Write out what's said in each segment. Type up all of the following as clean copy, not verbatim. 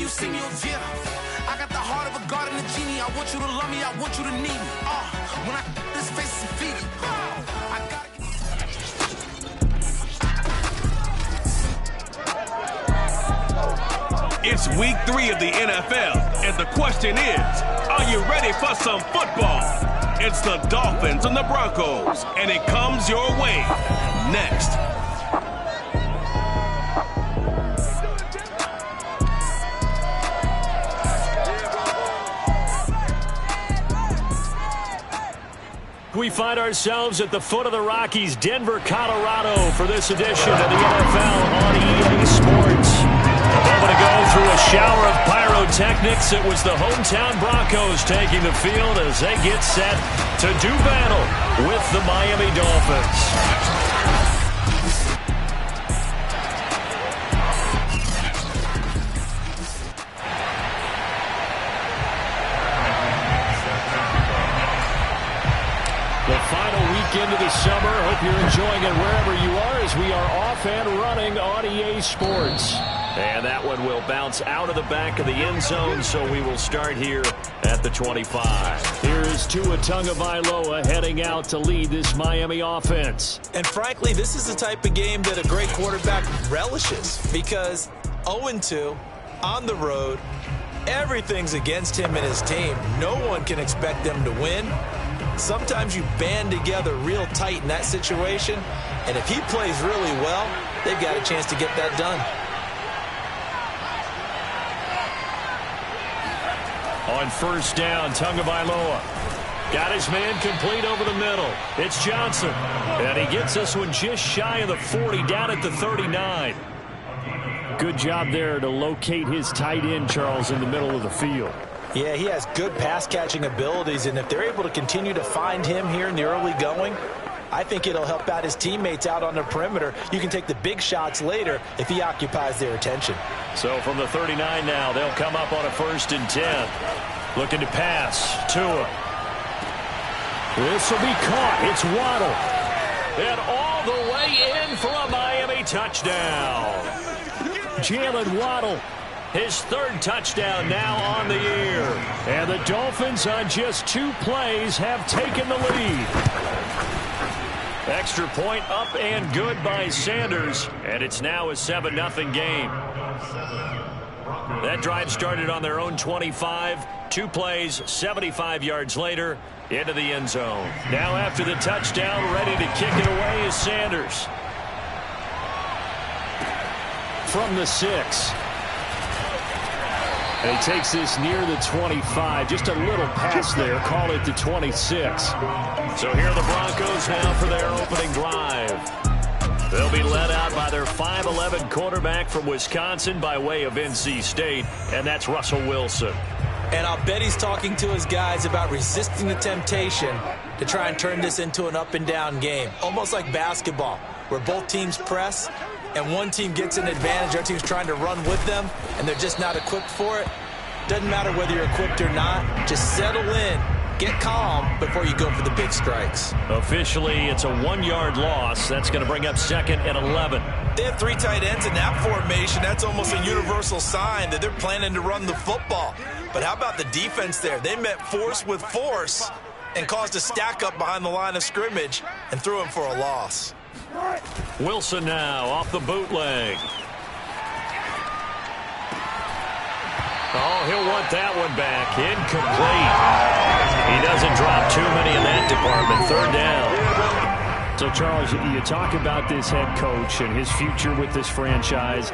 you see me, oh yeah. I got the heart of a god and a genie. I want you to love me, I want you to need me. When I this face is feed it. I gotta It's week 3 of the NFL, and the question is, are you ready for some football? It's the Dolphins and the Broncos, and it comes your way next. We find ourselves at the foot of the Rockies, Denver, Colorado, for this edition of the NFL on EA Sports. A moment ago, through a shower of pyrotechnics, it was the hometown Broncos taking the field as they get set to do battle with the Miami Dolphins. Into the summer. Hope you're enjoying it wherever you are as we are off and running on EA Sports. And that one will bounce out of the back of the end zone, so we will start here at the 25. Here is Tua Tagovailoa heading out to lead this Miami offense. And frankly, this is the type of game that a great quarterback relishes because 0-2 on the road, everything's against him and his team. No one can expect them to win. Sometimes you band together real tight in that situation, and if he plays really well, they've got a chance to get that done. On first down, Tagovailoa got his man complete over the middle. It's Johnson, and he gets this one just shy of the 40, down at the 39. Good job there to locate his tight end, Charles, in the middle of the field. Yeah, he has good pass-catching abilities, and if they're able to continue to find him here in the early going, I think it'll help out his teammates out on the perimeter. You can take the big shots later if he occupies their attention. So from the 39 now, they'll come up on a 1st and 10. Looking to pass. Tua. This will be caught. It's Waddle. And all the way in for a Miami touchdown. Jalen Waddle. His 3rd touchdown now on the year. And the Dolphins on just 2 plays have taken the lead. Extra point up and good by Sanders. And it's now a 7-0 game. That drive started on their own 25. 2 plays, 75 yards later, into the end zone. Now after the touchdown, ready to kick it away is Sanders. From the 6. And he takes this near the 25. Just a little pass there. Call it the 26. So here are the Broncos now for their opening drive. They'll be led out by their 5'11 quarterback from Wisconsin by way of NC State, and that's Russell Wilson. And I'll bet he's talking to his guys about resisting the temptation to try and turn this into an up-and-down game. Almost like basketball, where both teams press, and one team gets an advantage, our team's trying to run with them, and they're just not equipped for it. Doesn't matter whether you're equipped or not. Just settle in, get calm before you go for the big strikes. Officially, it's a 1-yard loss. That's going to bring up 2nd and 11. They have 3 tight ends in that formation. That's almost a universal sign that they're planning to run the football. But how about the defense there? They met force with force and caused a stack up behind the line of scrimmage and threw him for a loss. Wilson now off the bootleg. Oh, he'll want that one back. Incomplete. He doesn't drop too many in that department. 3rd down. So, Charles, you talk about this head coach and his future with this franchise.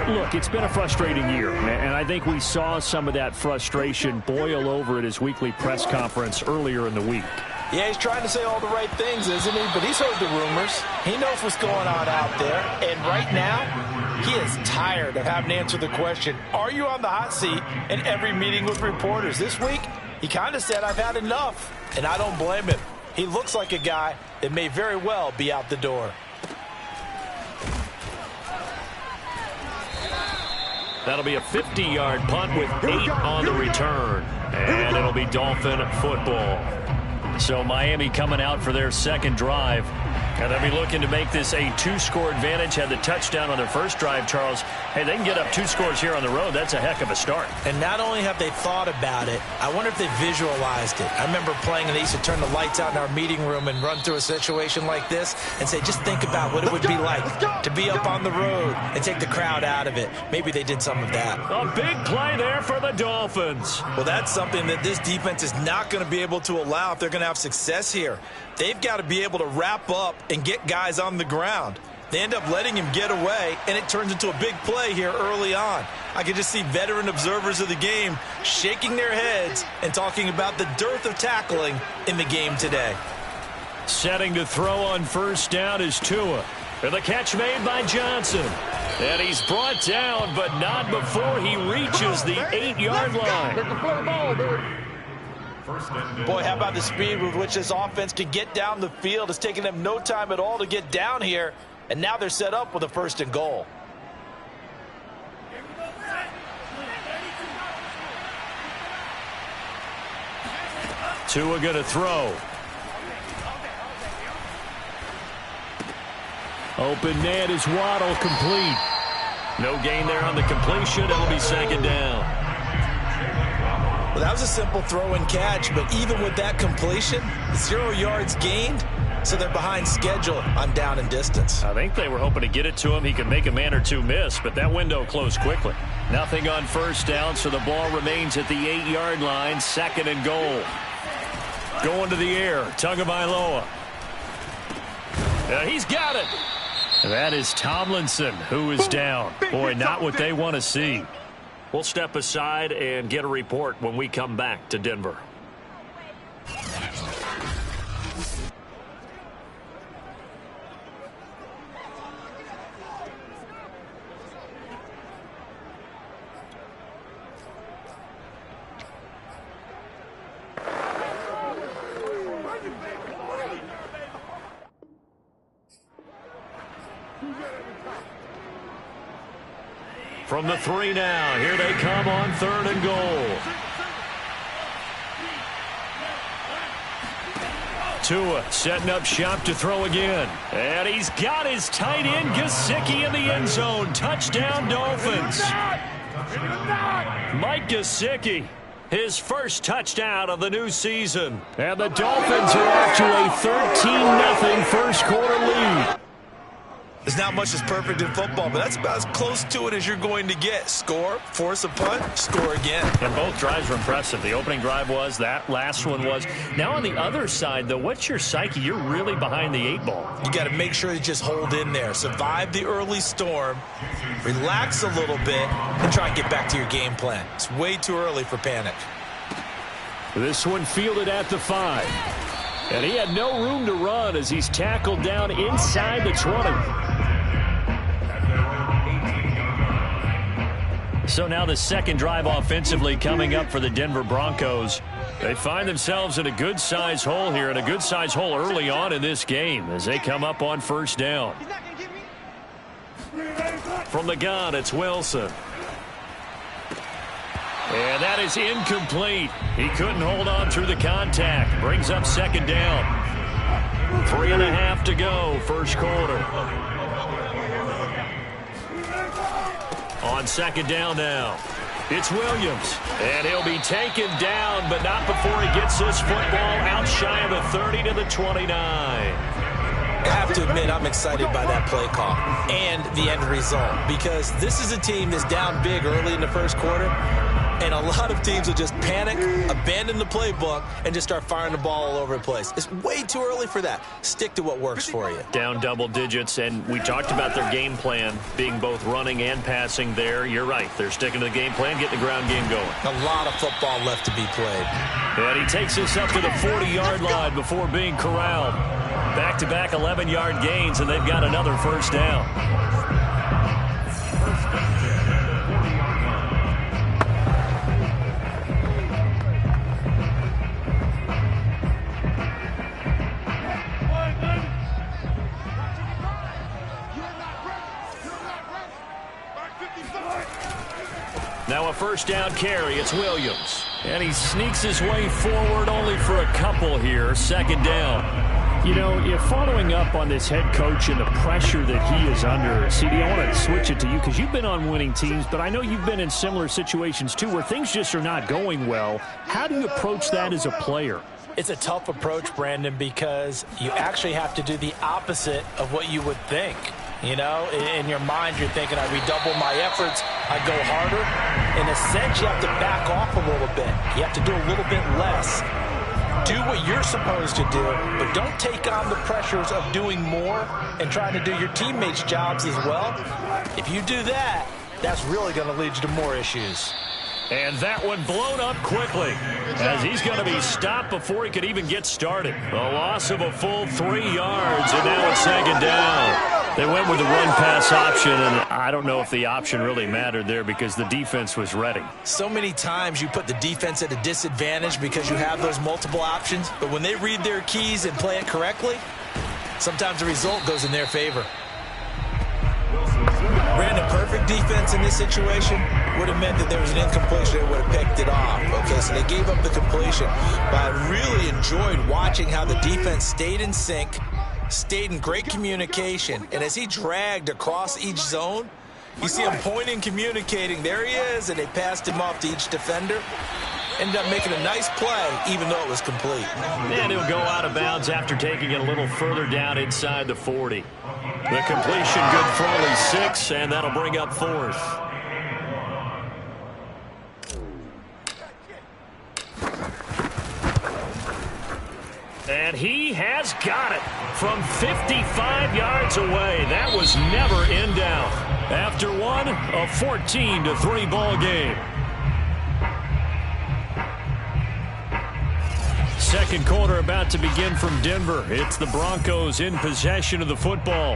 Look, it's been a frustrating year, and I think we saw some of that frustration boil over at his weekly press conference earlier in the week. Yeah, he's trying to say all the right things, isn't he? But he's heard the rumors. He knows what's going on out there. And right now, he is tired of having to answer the question, are you on the hot seat in every meeting with reporters? This week, he kind of said, I've had enough. And I don't blame him. He looks like a guy that may very well be out the door. That'll be a 50-yard punt with 8 on the return. And it'll be Dolphin football. So Miami coming out for their 2nd drive. And they'll be looking to make this a 2-score advantage. Had the touchdown on their first drive, Charles. Hey, they can get up 2 scores here on the road. That's a heck of a start. And not only have they thought about it, I wonder if they visualized it. I remember playing, and they used to turn the lights out in our meeting room and run through a situation like this and say, just think about what it would be like to be up on the road and take the crowd out of it. Maybe they did some of that. A big play there for the Dolphins. Well, that's something that this defense is not going to be able to allow if they're going to have success here. They've got to be able to wrap up and get guys on the ground. They end up letting him get away, and it turns into a big play here early on. I can just see veteran observers of the game shaking their heads and talking about the dearth of tackling in the game today. Setting to throw on first down is Tua. And the catch made by Johnson. And he's brought down, but not before he reaches the 8-yard line. Boy, how about the speed with which this offense can get down the field? It's taken them no time at all to get down here, and now they're set up with a 1st and goal. Tua going to throw. Open net is Waddle, complete. No gain there on the completion. It'll be 2nd down. Well, that was a simple throw and catch, but even with that completion, 0 yards gained, so they're behind schedule on down and distance. I think they were hoping to get it to him. He could make a man or two miss, but that window closed quickly. Nothing on first down, so the ball remains at the 8-yard line, 2nd and goal. Going to the air, Tagovailoa. He's got it. That is Tomlinson, who is down. Boy, not what they want to see. We'll step aside and get a report when we come back to Denver. From the 3 now, here they come on 3rd and goal. Tua setting up shop to throw again. And he's got his tight end Gesicki in the end zone. Touchdown Dolphins. Mike Gesicki, his first touchdown of the new season. And the Dolphins are off to a 13-0 first quarter lead. There's not much that's perfect in football, but that's about as close to it as you're going to get. Score, force a punt, score again. And both drives were impressive. The opening drive was, that last one was. Now on the other side, though, what's your psyche? You're really behind the 8 ball. You got to make sure you just hold in there. Survive the early storm, relax a little bit, and try and get back to your game plan. It's way too early for panic. This one fielded at the 5. And he had no room to run as he's tackled down inside the 20. So now the second drive offensively coming up for the Denver Broncos. They find themselves in a good-sized hole here, and a good-sized hole early on in this game as they come up on first down. From the gun, it's Wilson. And that is incomplete. He couldn't hold on through the contact. Brings up 2nd down. 3.5 to go, first quarter. On 2nd down now, it's Williams. And he'll be taken down, but not before he gets this football out shy of the 30 to the 29. I have to admit, I'm excited by that play call and the end result, because this is a team that's down big early in the first quarter, and a lot of teams will just panic, abandon the playbook, and just start firing the ball all over the place. It's way too early for that. Stick to what works for you. Down double digits, and we talked about their game plan being both running and passing there. You're right. They're sticking to the game plan, getting the ground game going. A lot of football left to be played. And he takes us up to the 40-yard line before being corralled. Back-to-back 11-yard gains, and they've got another first down. Now a first down carry, it's Williams. And he sneaks his way forward only for a couple here, 2nd down. You know, you're following up on this head coach and the pressure that he is under. CD, I want to switch it to you because you've been on winning teams, but I know you've been in similar situations too where things just are not going well. How do you approach that as a player? It's a tough approach, Brandon, because you actually have to do the opposite of what you would think. You know, in your mind, you're thinking, I redouble my efforts, I go harder. In a sense, you have to back off a little bit. You have to do a little bit less. Do what you're supposed to do, but don't take on the pressures of doing more and trying to do your teammates' jobs as well. If you do that, that's really going to lead you to more issues. And that one blown up quickly as he's going to be stopped before he could even get started. A loss of a full 3 yards, and now it's second down. They went with the run-pass option, and I don't know if the option really mattered there because the defense was ready. So many times you put the defense at a disadvantage because you have those multiple options, but when they read their keys and play it correctly, sometimes the result goes in their favor. Brandon, perfect defense in this situation would have meant that there was an incompletion and would have picked it off. Okay, so they gave up the completion. But I really enjoyed watching how the defense stayed in sync, stayed in great communication. And as he dragged across each zone, you see him pointing, communicating. There he is, and they passed him off to each defender. Ended up making a nice play, even though it was complete. And he'll go out of bounds after taking it a little further down inside the 40. The completion good for only 6, and that'll bring up 4th. And he has got it from 55 yards away. That was never in doubt. After one, a 14-3 ball game. Second quarter about to begin from Denver. It's the Broncos in possession of the football.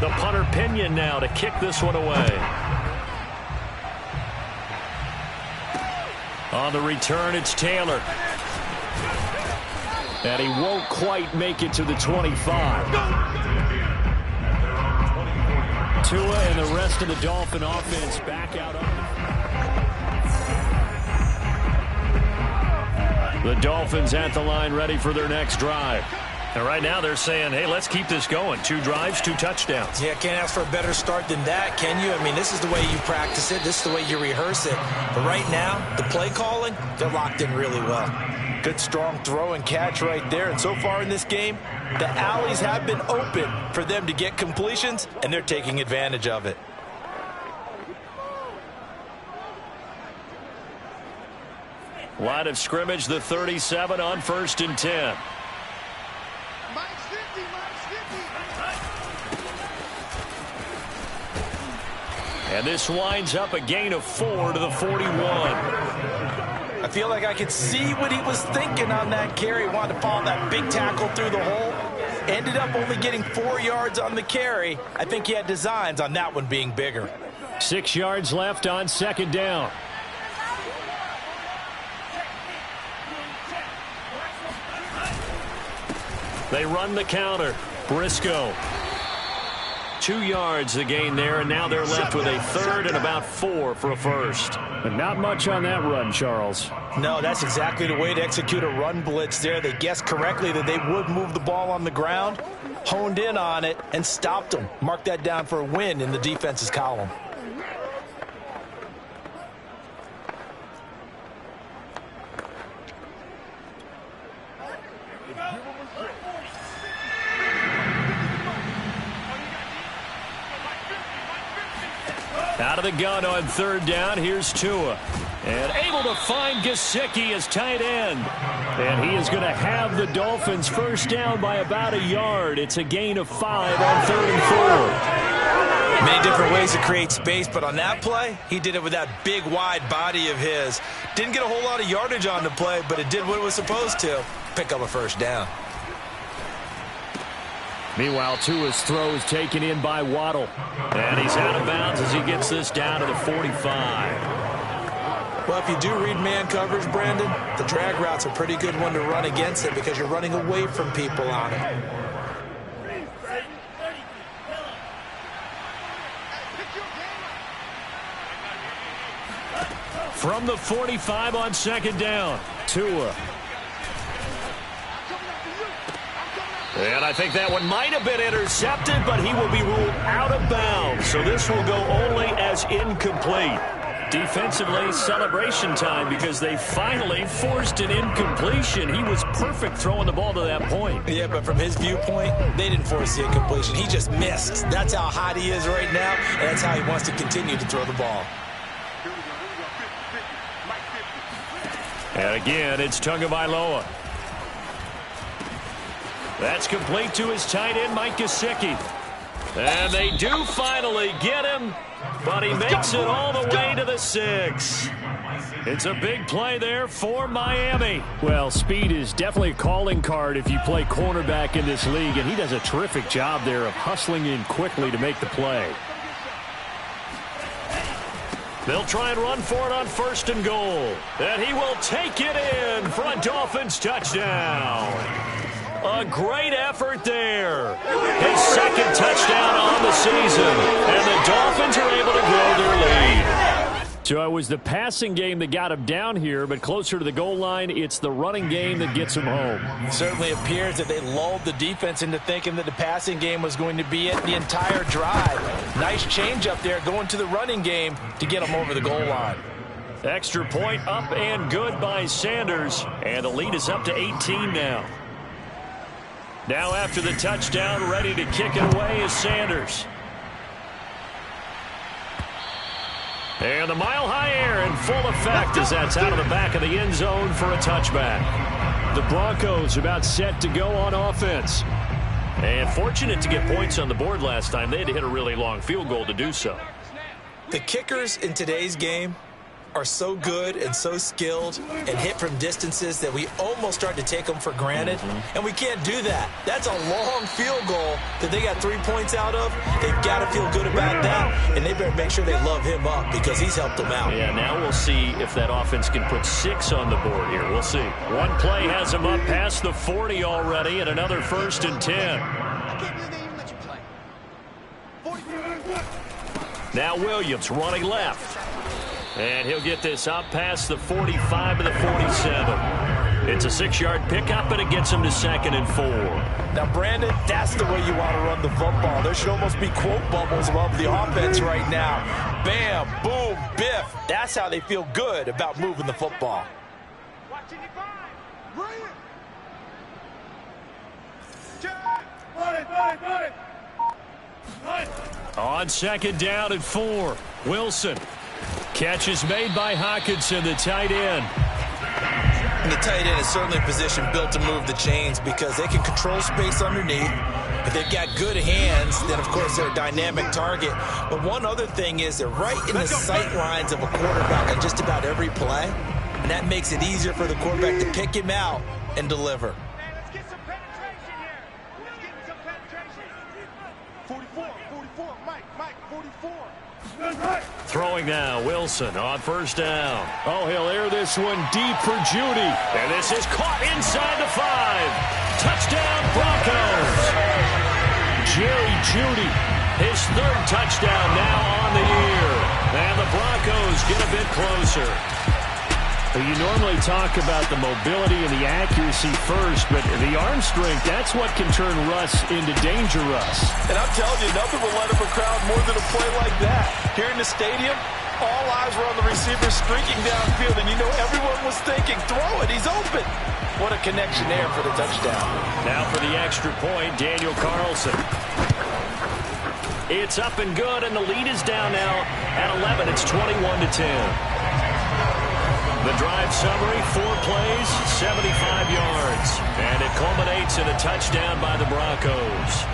The punter Pinion now to kick this one away. On the return, it's Taylor. And he won't quite make it to the 25. Tua and the rest of the Dolphin offense back out on the Dolphins at the line ready for their next drive. And right now they're saying, hey, let's keep this going. 2 drives, 2 touchdowns. Yeah, can't ask for a better start than that, can you? I mean, this is the way you practice it. This is the way you rehearse it. But right now, the play calling, they're locked in really well. Good, strong throw and catch right there. And so far in this game, the alleys have been open for them to get completions, and they're taking advantage of it. Line of scrimmage, the 37 on 1st and 10. And this winds up a gain of 4 to the 41. I feel like I could see what he was thinking on that carry. Wanted to follow that big tackle through the hole. Ended up only getting 4 yards on the carry. I think he had designs on that one being bigger. 6 yards left on 2nd down. They run the counter. Briscoe. 2 yards the gain there, and now they're left with a 3rd and about 4 for a first. But not much on that run, Charles. No, that's exactly the way to execute a run blitz there. They guessed correctly that they would move the ball on the ground, honed in on it, and stopped them. Mark that down for a win in the defense's column. Out of the gun on 3rd down, here's Tua. And able to find Gesicki as tight end. And he is going to have the Dolphins first down by about 1 yard. It's a gain of 5 on 3rd and 4. Many different ways to create space, but on that play, he did it with that big, wide body of his. Didn't get a whole lot of yardage on the play, but it did what it was supposed to. Pick up a first down. Meanwhile, Tua's throw is taken in by Waddle. And he's out of bounds as he gets this down to the 45. Well, if you do read man coverage, Brandon, the drag route's a pretty good one to run against it because you're running away from people on it. From the 45 on second down, Tua. And I think that one might have been intercepted, but he will be ruled out of bounds. So this will go only as incomplete. Defensively, celebration time because they finally forced an incompletion. He was perfect throwing the ball to that point. Yeah, but from his viewpoint, they didn't force the incompletion. He just missed. That's how hot he is right now, and that's how he wants to continue to throw the ball. And again, it's Tagovailoa. That's complete to his tight end, Mike Gesicki. And they do finally get him, but he makes it all the way to the 6. It's a big play there for Miami. Well, speed is definitely a calling card if you play cornerback in this league, and he does a terrific job there of hustling in quickly to make the play. They'll try and run for it on 1st and goal. And he will take it in for a Dolphins touchdown. A great effort there. His 2nd touchdown on the season. And the Dolphins are able to grow their lead. So it was the passing game that got him down here, but closer to the goal line, it's the running game that gets him home. It certainly appears that they lulled the defense into thinking that the passing game was going to be it the entire drive. Nice change up there going to the running game to get him over the goal line. Extra point up and good by Sanders. And the lead is up to 18 now. Now after the touchdown, ready to kick it away is Sanders. And the mile-high air in full effect as that's out of the back of the end zone for a touchback. The Broncos about set to go on offense. And fortunate to get points on the board last time. They had to hit a really long field goal to do so. The kickers in today's game are so good and so skilled and hit from distances that we almost start to take them for granted. And we can't do that. That's a long field goal that they got 3 points out of. They've got to feel good about that, and they better make sure they love him up because he's helped them out. Yeah, now we'll see if that offense can put 6 on the board here. We'll see. One play has him up past the 40 already, and another 1st and 10. Now Williams running left. And he'll get this up past the 45 to the 47. It's a 6-yard pickup, and it gets him to 2nd and 4. Now, Brandon, that's the way you want to run the football. There should almost be quote bubbles above the offense right now. Bam, boom, biff. That's how they feel good about moving the football. On 2nd down and 4, Wilson. Catch is made by Hockenson, the tight end. And the tight end is certainly a position built to move the chains because they can control space underneath. If they've got good hands, then, of course, they're a dynamic target. But one other thing is they're right in the sight lines of a quarterback on just about every play. And that makes it easier for the quarterback to pick him out and deliver. Let's get some penetration here. Let's get some penetration. 44, Mike, 44. Throwing now, Wilson on 1st down. Oh, he'll air this one deep for Judy. And this is caught inside the 5. Touchdown, Broncos. Jerry Judy, his 3rd touchdown now on the year. And the Broncos get a bit closer. You normally talk about the mobility and the accuracy first, but the arm strength, that's what can turn Russ into Danger Russ. And I'm telling you, nothing will light up a crowd more than a play like that. Here in the stadium, all eyes were on the receiver streaking downfield, and you know everyone was thinking, throw it, he's open. What a connection there for the touchdown. Now for the extra point, Daniel Carlson. It's up and good, and the lead is down now at 11. It's 21-10. The drive summary, 4 plays, 75 yards. And it culminates in a touchdown by the Broncos.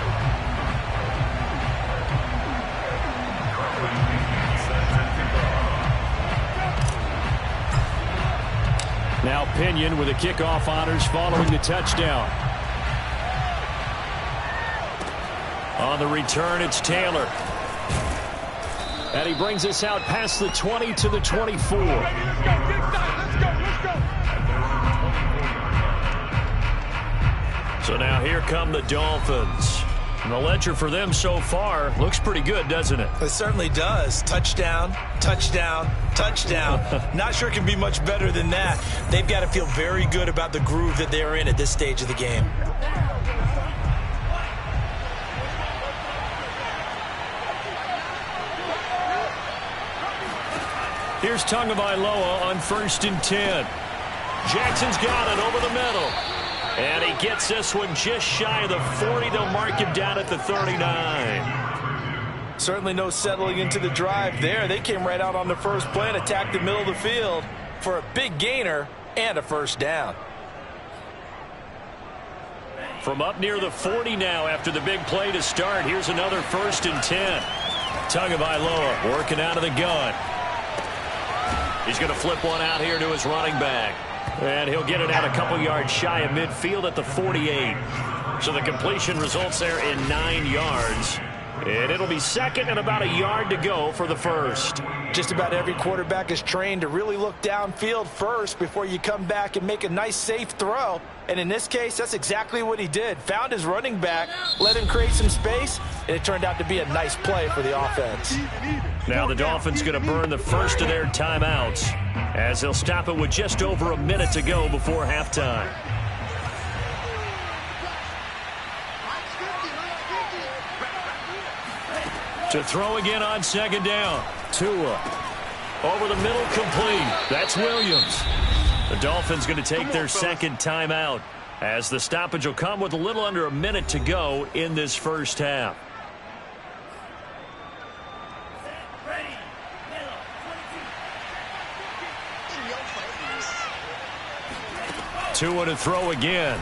Now Pinion with the kickoff honors following the touchdown. On the return, it's Taylor. And he brings us out past the 20 to the 24. Let's go. So now here come the Dolphins. And the ledger for them so far looks pretty good, doesn't it? It certainly does. Touchdown, touchdown, touchdown. Not sure it can be much better than that. They've got to feel very good about the groove that they're in at this stage of the game. Here's Tagovailoa on 1st and 10. Jackson's got it over the middle. And he gets this one just shy of the 40. They'll mark him down at the 39. Certainly no settling into the drive there. They came right out on the first play and attacked the middle of the field for a big gainer and a first down. From up near the 40 now after the big play to start. Here's another 1st and 10. Tagovailoa working out of the gun. He's going to flip one out here to his running back. And he'll get it out a couple yards shy of midfield at the 48. So the completion results there in 9 yards. And it'll be second and about a yard to go for the first. Just about every quarterback is trained to really look downfield first before you come back and make a nice, safe throw. And in this case, that's exactly what he did. Found his running back, let him create some space, and it turned out to be a nice play for the offense. Now the Dolphins going to burn the first of their timeouts as they'll stop it with just over a minute to go before halftime. To throw again on 2nd down. Tua. Over the middle, complete. That's Williams. The Dolphins going to take their second timeout as the stoppage will come with a little under a minute to go in this first half. Tua to throw again.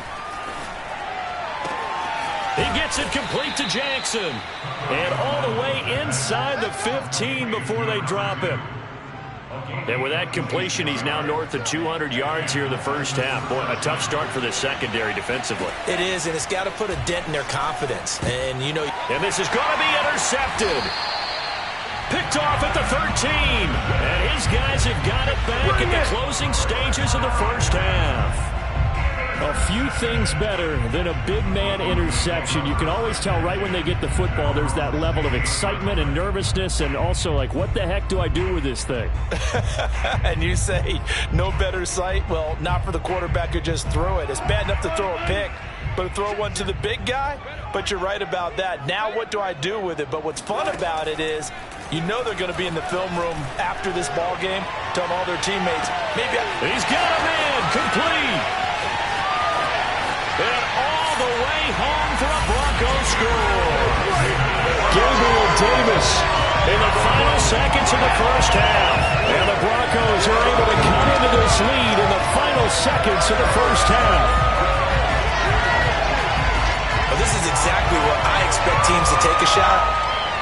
He gets it complete to Jackson. And all the way inside the 15 before they drop him. And with that completion, he's now north of 200 yards here in the first half. Boy, a tough start for the secondary defensively. It is, and it's got to put a dent in their confidence. And, you know... And this is going to be intercepted. Picked off at the 13. And his guys have got it back in the closing stages of the first half. A few things better than a big man interception. You can always tell right when they get the football, there's that level of excitement and nervousness, and also like, what the heck do I do with this thing? And you say, no better sight? Well, not for the quarterback who just threw it. It's bad enough to throw a pick, but to throw one to the big guy? But you're right about that. Now what do I do with it? But what's fun about it is, you know they're going to be in the film room after this ball game, telling all their teammates, maybe he's got him in, complete. And all the way home for a Broncos score. Gabriel Davis in the final seconds of the first half. And the Broncos are able to cut into this lead in the final seconds of the first half. Well, this is exactly what I expect teams to take a shot.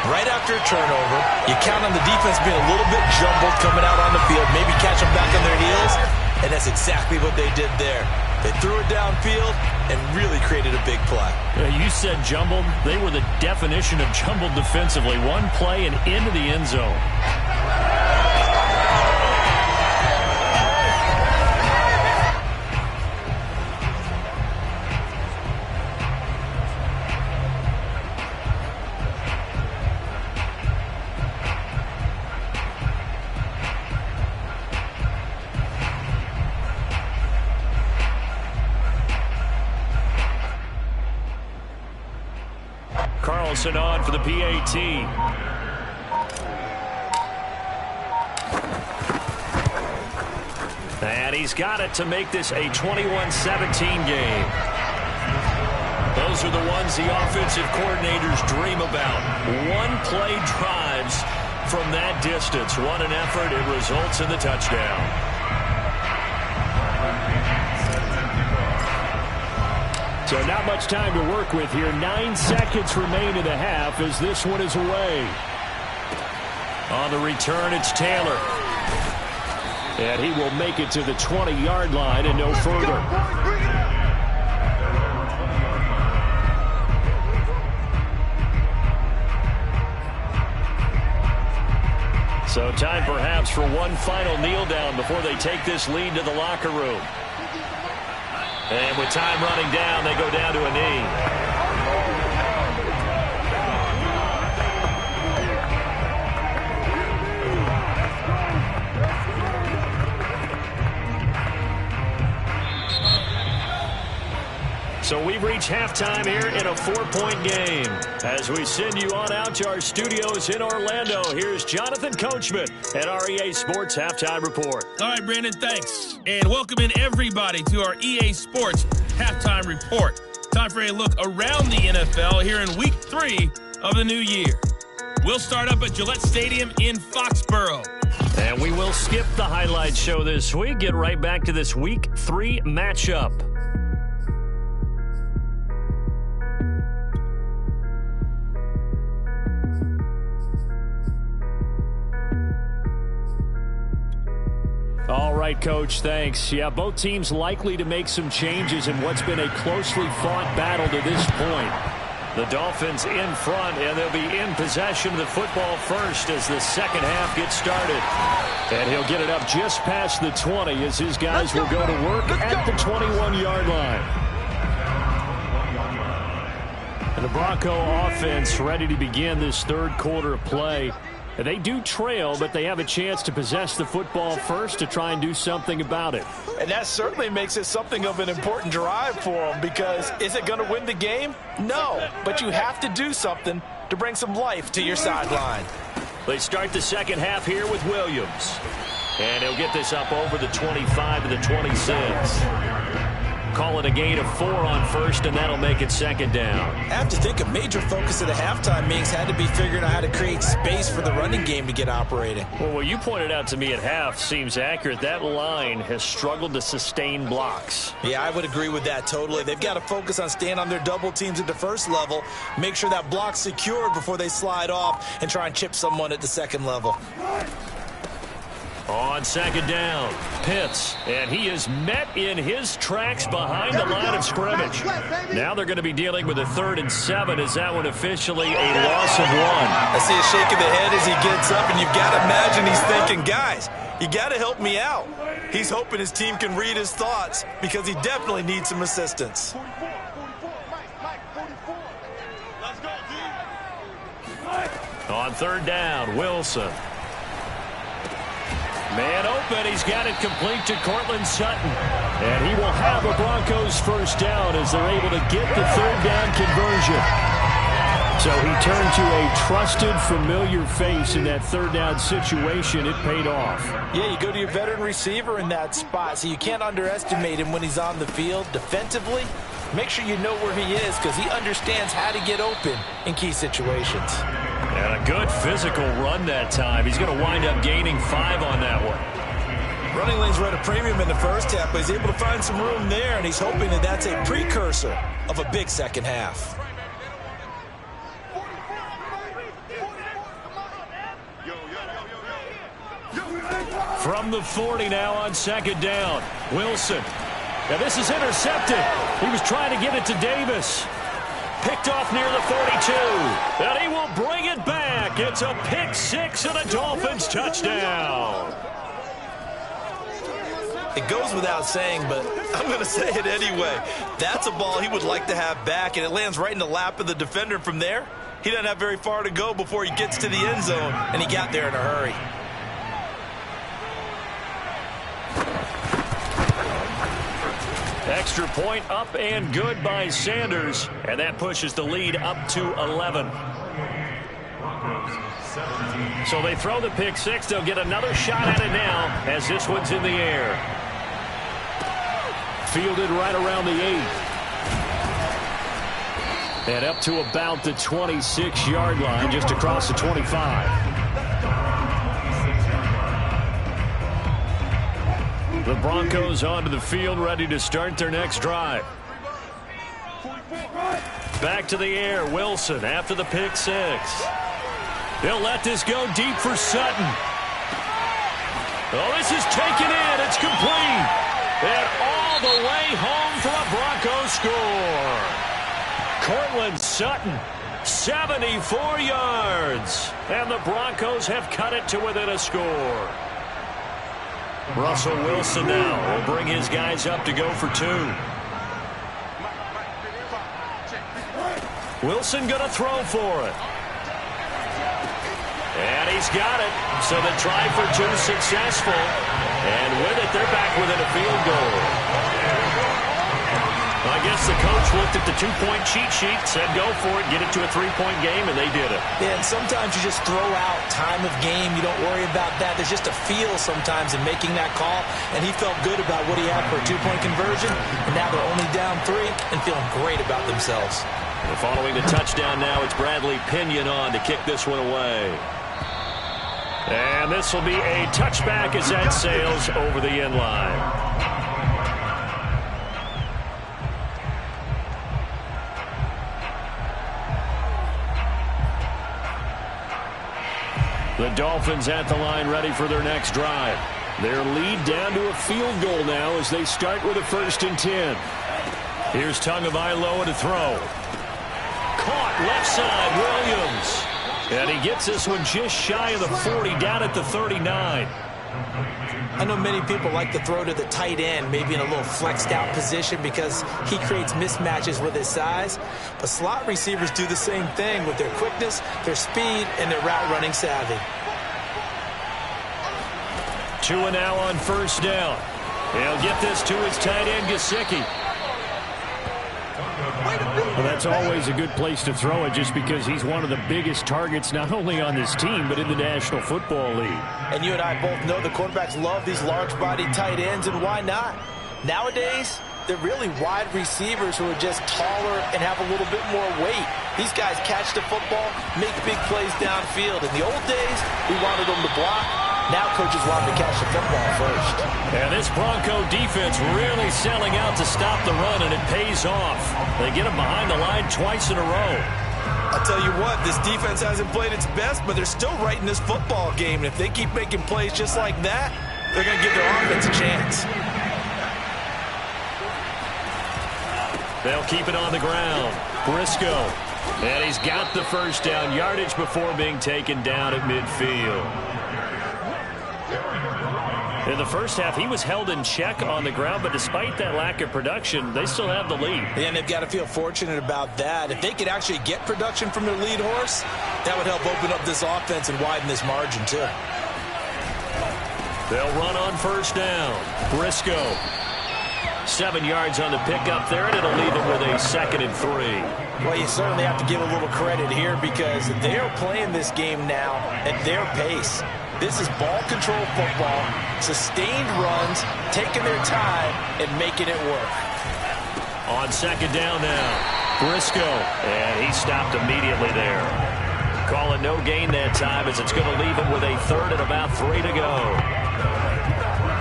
Right after a turnover, you count on the defense being a little bit jumbled coming out on the field, maybe catch them back on their heels, and that's exactly what they did there. They threw it downfield and really created a big play. You said jumbled. They were the definition of jumbled defensively. One play and into the end zone. Carlson on for the PAT. And he's got it to make this a 21-17 game. Those are the ones the offensive coordinators dream about. One-play drives from that distance. What an effort. It results in the touchdown. So not much time to work with here. 9 seconds remain in the half as this one is away. On the return, it's Taylor. And he will make it to the 20-yard line and no further. So time perhaps for one final kneel down before they take this lead to the locker room. And with time running down, they go down to a knee. So we've reached halftime here in a 4-point game. As we send you on out to our studios in Orlando, here's Jonathan Coachman at our EA Sports Halftime Report. All right, Brandon, thanks. And welcome in everybody to our EA Sports Halftime Report. Time for a look around the NFL here in Week 3 of the new year. We'll start up at Gillette Stadium in Foxborough. And we will skip the highlight show this week. Get right back to this Week 3 matchup. All right, Coach, thanks. Yeah, both teams likely to make some changes in what's been a closely fought battle to this point. The Dolphins in front, and they'll be in possession of the football first as the second half gets started. And he'll get it up just past the 20 as his guys will go to work at the 21-yard line. And the Bronco offense ready to begin this third quarter of play. They do trail, but they have a chance to possess the football first to try and do something about it. And that certainly makes it something of an important drive for them, because is it going to win the game? No, but you have to do something to bring some life to your sideline. They start the second half here with Williams. And he'll get this up over the 25 to the 26. Call it a gain of 4 on first, and that'll make it second down. I have to think a major focus of the halftime meetings had to be figuring out how to create space for the running game to get operating. Well, what you pointed out to me at half seems accurate. That line has struggled to sustain blocks. Yeah, I would agree with that totally. They've got to focus on staying on their double teams at the first level, make sure that block's secured before they slide off and try and chip someone at the second level. On second down, Pitts, and he is met in his tracks behind the line of scrimmage. Now they're going to be dealing with a 3rd and 7 as that one officially a loss of 1. I see a shake of the head as he gets up, and you've got to imagine he's thinking, guys, you got to help me out. He's hoping his team can read his thoughts because he definitely needs some assistance. On third down, Wilson. Man open, he's got it complete to Courtland Sutton. And he will have a Broncos first down as they're able to get the third down conversion. So he turned to a trusted, familiar face in that third down situation. It paid off. Yeah, you go to your veteran receiver in that spot, so you can't underestimate him when he's on the field. Defensively, make sure you know where he is because he understands how to get open in key situations. And a good physical run that time. He's going to wind up gaining 5 on that one. Running lanes were at a premium in the first half, but he's able to find some room there, and he's hoping that that's a precursor of a big second half. From the 40 now on second down, Wilson. Now this is intercepted. He was trying to get it to Davis. Picked off near the 42. And he will bring it back. It's a pick 6 and a Dolphins touchdown. It goes without saying, but I'm going to say it anyway. That's a ball he would like to have back, and it lands right in the lap of the defender. From there, he doesn't have very far to go before he gets to the end zone, and he got there in a hurry. Extra point up and good by Sanders, and that pushes the lead up to 11. So they throw the pick 6. They'll get another shot at it now as this one's in the air. Fielded right around the 8. And up to about the 26-yard line, just across the 25. The Broncos onto the field, ready to start their next drive. Back to the air, Wilson after the pick 6. He'll let this go deep for Sutton. Oh, this is taken in. It's complete. And all the way home for a Broncos score. Courtland Sutton, 74 yards. And the Broncos have cut it to within a score. Russell Wilson now will bring his guys up to go for 2. Wilson going to throw for it. And he's got it. So the try for 2 successful. And with it, they're back within a field goal. guess the coach looked at the two-point cheat sheet, said go for it, get it to a three-point game, and they did it. Yeah, and sometimes you just throw out time of game. You don't worry about that. There's just a feel sometimes in making that call, and he felt good about what he had for a two-point conversion, and now they're only down 3 and feeling great about themselves. And following the touchdown now, it's Bradley Pinion on to kick this one away. And this will be a touchback as that sails over the end line. The Dolphins at the line ready for their next drive. Their lead down to a field goal now as they start with a 1st and 10. Here's Tagovailoa to throw. Caught left side, Williams. And he gets this one just shy of the 40, down at the 39. I know many people like to throw to the tight end, maybe in a little flexed out position because he creates mismatches with his size. But slot receivers do the same thing with their quickness, their speed, and their route running savvy. 2 and now on 1st down. He'll get this to his tight end, Gesicki. Well, that's always a good place to throw it just because he's one of the biggest targets not only on this team but in the National Football League. And you and I both know the quarterbacks love these large-bodied tight ends, and why not? Nowadays, they're really wide receivers who are just taller and have a little bit more weight. These guys catch the football, make big plays downfield. In the old days, we wanted them to block. Now coaches want to catch the football first. And this Bronco defense really selling out to stop the run, and it pays off. They get him behind the line twice in a row. I'll tell you what, this defense hasn't played its best, but they're still right in this football game. And if they keep making plays just like that, they're going to give their offense a chance. They'll keep it on the ground. Briscoe. And he's got the 1st down, yardage before being taken down at midfield. In the first half, he was held in check on the ground, but despite that lack of production, they still have the lead. And they've got to feel fortunate about that. If they could actually get production from their lead horse, that would help open up this offense and widen this margin, too. They'll run on 1st down. Briscoe. 7 yards on the pickup there, and it'll leave them with a 2nd and 3. Well, you certainly have to give a little credit here because they're playing this game now at their pace. This is ball control football, sustained runs, taking their time, and making it work. On 2nd down now, Briscoe, and he stopped immediately there. Call it no gain that time as it's going to leave him with a 3rd and about 3 to go.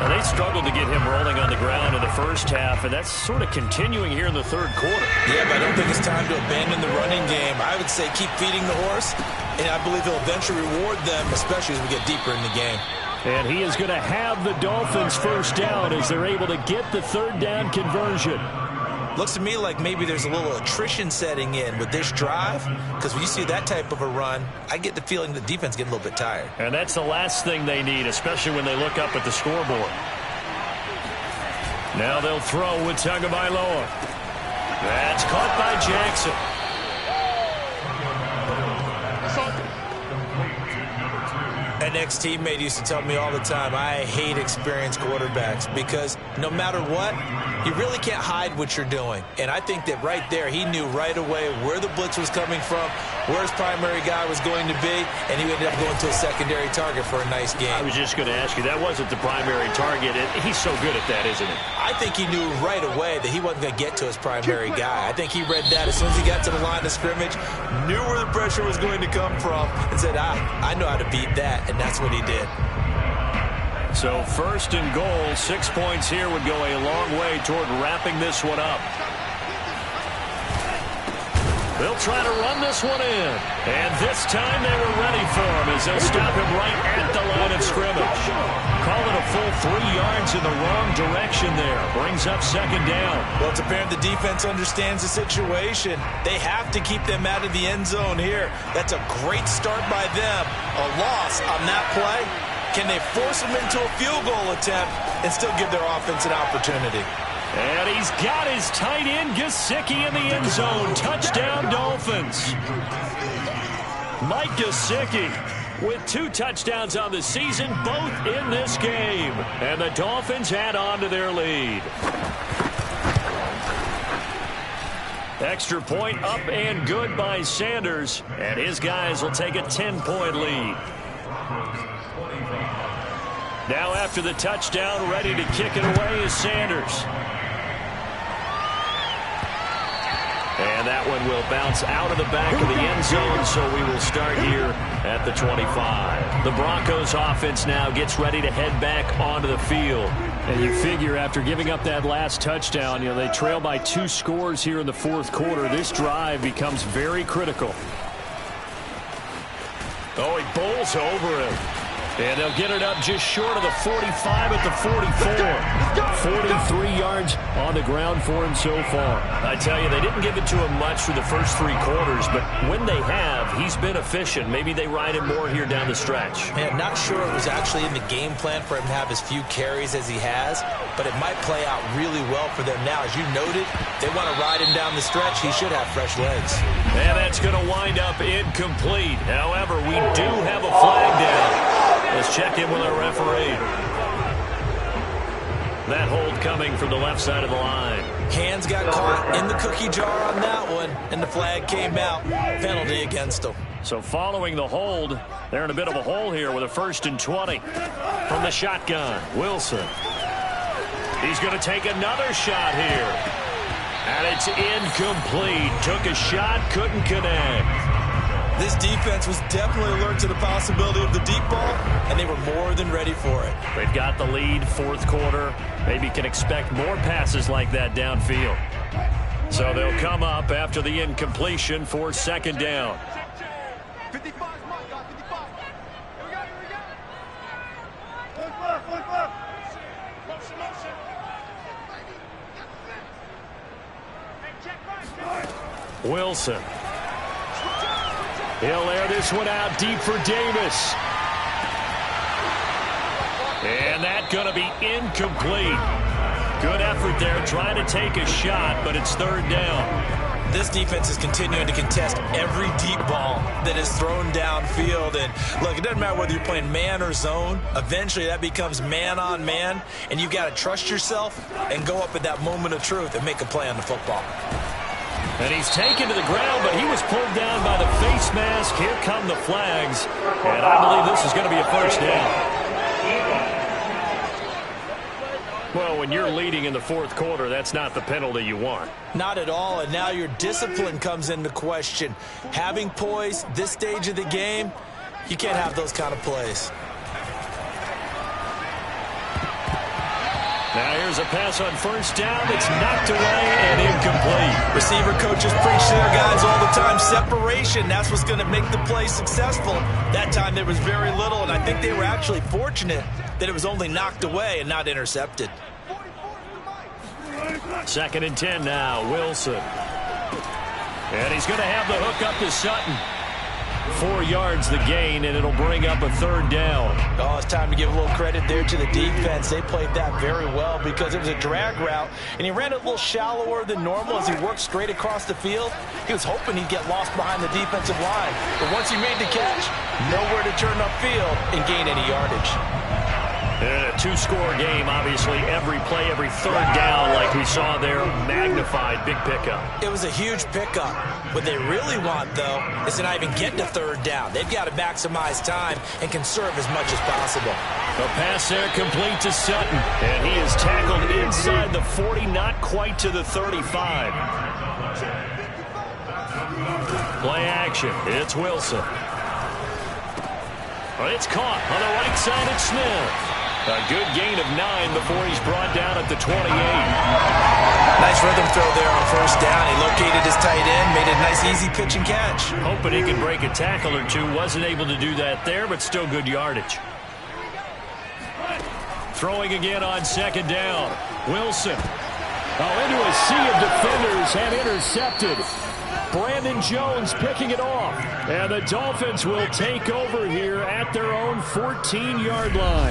Now, they struggled to get him rolling on the ground in the first half, and that's sort of continuing here in the 3rd quarter. Yeah, but I don't think it's time to abandon the running game. I would say keep feeding the horse, and I believe he'll eventually reward them, especially as we get deeper in the game. And he is going to have the Dolphins 1st down as they're able to get the 3rd down conversion. Looks to me like maybe there's a little attrition setting in with this drive, because when you see that type of a run, I get the feeling the defense getting a little bit tired. And that's the last thing they need, especially when they look up at the scoreboard. Now they'll throw with Tagovailoa. That's caught by Jackson. An ex-teammate used to tell me all the time, I hate experienced quarterbacks because no matter what, you really can't hide what you're doing. And I think that right there, he knew right away where the blitz was coming from, where his primary guy was going to be, and he ended up going to a secondary target for a nice game. I was just going to ask you, that wasn't the primary target. He's so good at that, isn't he? I think he knew right away that he wasn't going to get to his primary guy. I think he read that as soon as he got to the line of scrimmage, knew where the pressure was going to come from, and said, I know how to beat that, and that's what he did. So 1st and goal, 6 points here would go a long way toward wrapping this one up. They'll try to run this one in. And this time they were ready for him as they'll stop him right at the line of scrimmage. Call it a full 3 yards in the wrong direction there. Brings up 2nd down. Well, it's apparent the defense understands the situation. They have to keep them out of the end zone here. That's a great start by them. A loss on that play. Can they force them into a field goal attempt and still give their offense an opportunity? And he's got his tight end, Gesicki, in the end zone. Touchdown, Dolphins. Mike Gesicki with 2 touchdowns on the season, both in this game. And the Dolphins add on to their lead. Extra point up and good by Sanders. And his guys will take a 10-point lead. Now after the touchdown, ready to kick it away is Sanders. And that one will bounce out of the back of the end zone, so we will start here at the 25. The Broncos offense now gets ready to head back onto the field. And you figure after giving up that last touchdown, they trail by 2 scores here in the fourth quarter. This drive becomes very critical. Oh, he bowls over him. And they'll get it up just short of the 45 at the 44. 43 yards on the ground for him so far. I tell you, they didn't give it to him much through the first 3 quarters, but when they have, he's been efficient. Maybe they ride him more here down the stretch. Man, not sure it was actually in the game plan for him to have as few carries as he has, but it might play out really well for them now. As you noted, they want to ride him down the stretch. He should have fresh legs. And that's going to wind up incomplete. However, we do have a flag down. Let's check in with our referee. That hold coming from the left side of the line. Hands got caught in the cookie jar on that one, and the flag came out. Penalty against them. So following the hold, they're in a bit of a hole here with a 1st and 20. From the shotgun, Wilson. He's going to take another shot here. And it's incomplete. Took a shot, couldn't connect. This defense was definitely alert to the possibility of the deep ball, and they were more than ready for it. They've got the lead, fourth quarter. Maybe can expect more passes like that downfield. So they'll come up after the incompletion for 2nd down. 55, come on, guys, 55. Here we go. Look. Motion. Hey, check back. Wilson. He'll air this one out deep for Davis. And that's going to be incomplete. Good effort there trying to take a shot, but it's 3rd down. This defense is continuing to contest every deep ball that is thrown downfield. And look, it doesn't matter whether you're playing man or zone. Eventually that becomes man on man, and you've got to trust yourself and go up at that moment of truth and make a play on the football. And he's taken to the ground, but he was pulled down by the face mask. Here come the flags. And I believe this is going to be a 1st down. Well, when you're leading in the fourth quarter, that's not the penalty you want. Not at all, and now your discipline comes into question. Having poise this stage of the game, you can't have those kind of plays. Now here's a pass on 1st down. It's knocked away and incomplete. Receiver coaches preach to their guys all the time. Separation, that's what's going to make the play successful. That time there was very little, and I think they were actually fortunate that it was only knocked away and not intercepted. 2nd and 10 now, Wilson. And he's going to have the hook up to Sutton. 4 yards the gain, and it'll bring up a 3rd down. Oh, it's time to give a little credit there to the defense. They played that very well because it was a drag route, and he ran it a little shallower than normal as he worked straight across the field. He was hoping he'd get lost behind the defensive line, but once he made the catch, nowhere to turn upfield and gain any yardage. In a 2-score game, obviously, every play, every 3rd down, like we saw there, magnified, big pickup. It was a huge pickup. What they really want, though, is to not even get to 3rd down. They've got to maximize time and conserve as much as possible. The pass there complete to Sutton, and he is tackled inside the 40, not quite to the 35. Play action. It's Wilson. It's caught on the right side at Smith. A good gain of 9 before he's brought down at the 28. Nice rhythm throw there on 1st down. He located his tight end, made a nice easy pitch and catch. Hoping he could break a tackle or two. Wasn't able to do that there, but still good yardage. Throwing again on 2nd down. Wilson. Into a sea of defenders and intercepted. Brandon Jones picking it off. And the Dolphins will take over here at their own 14-yard line.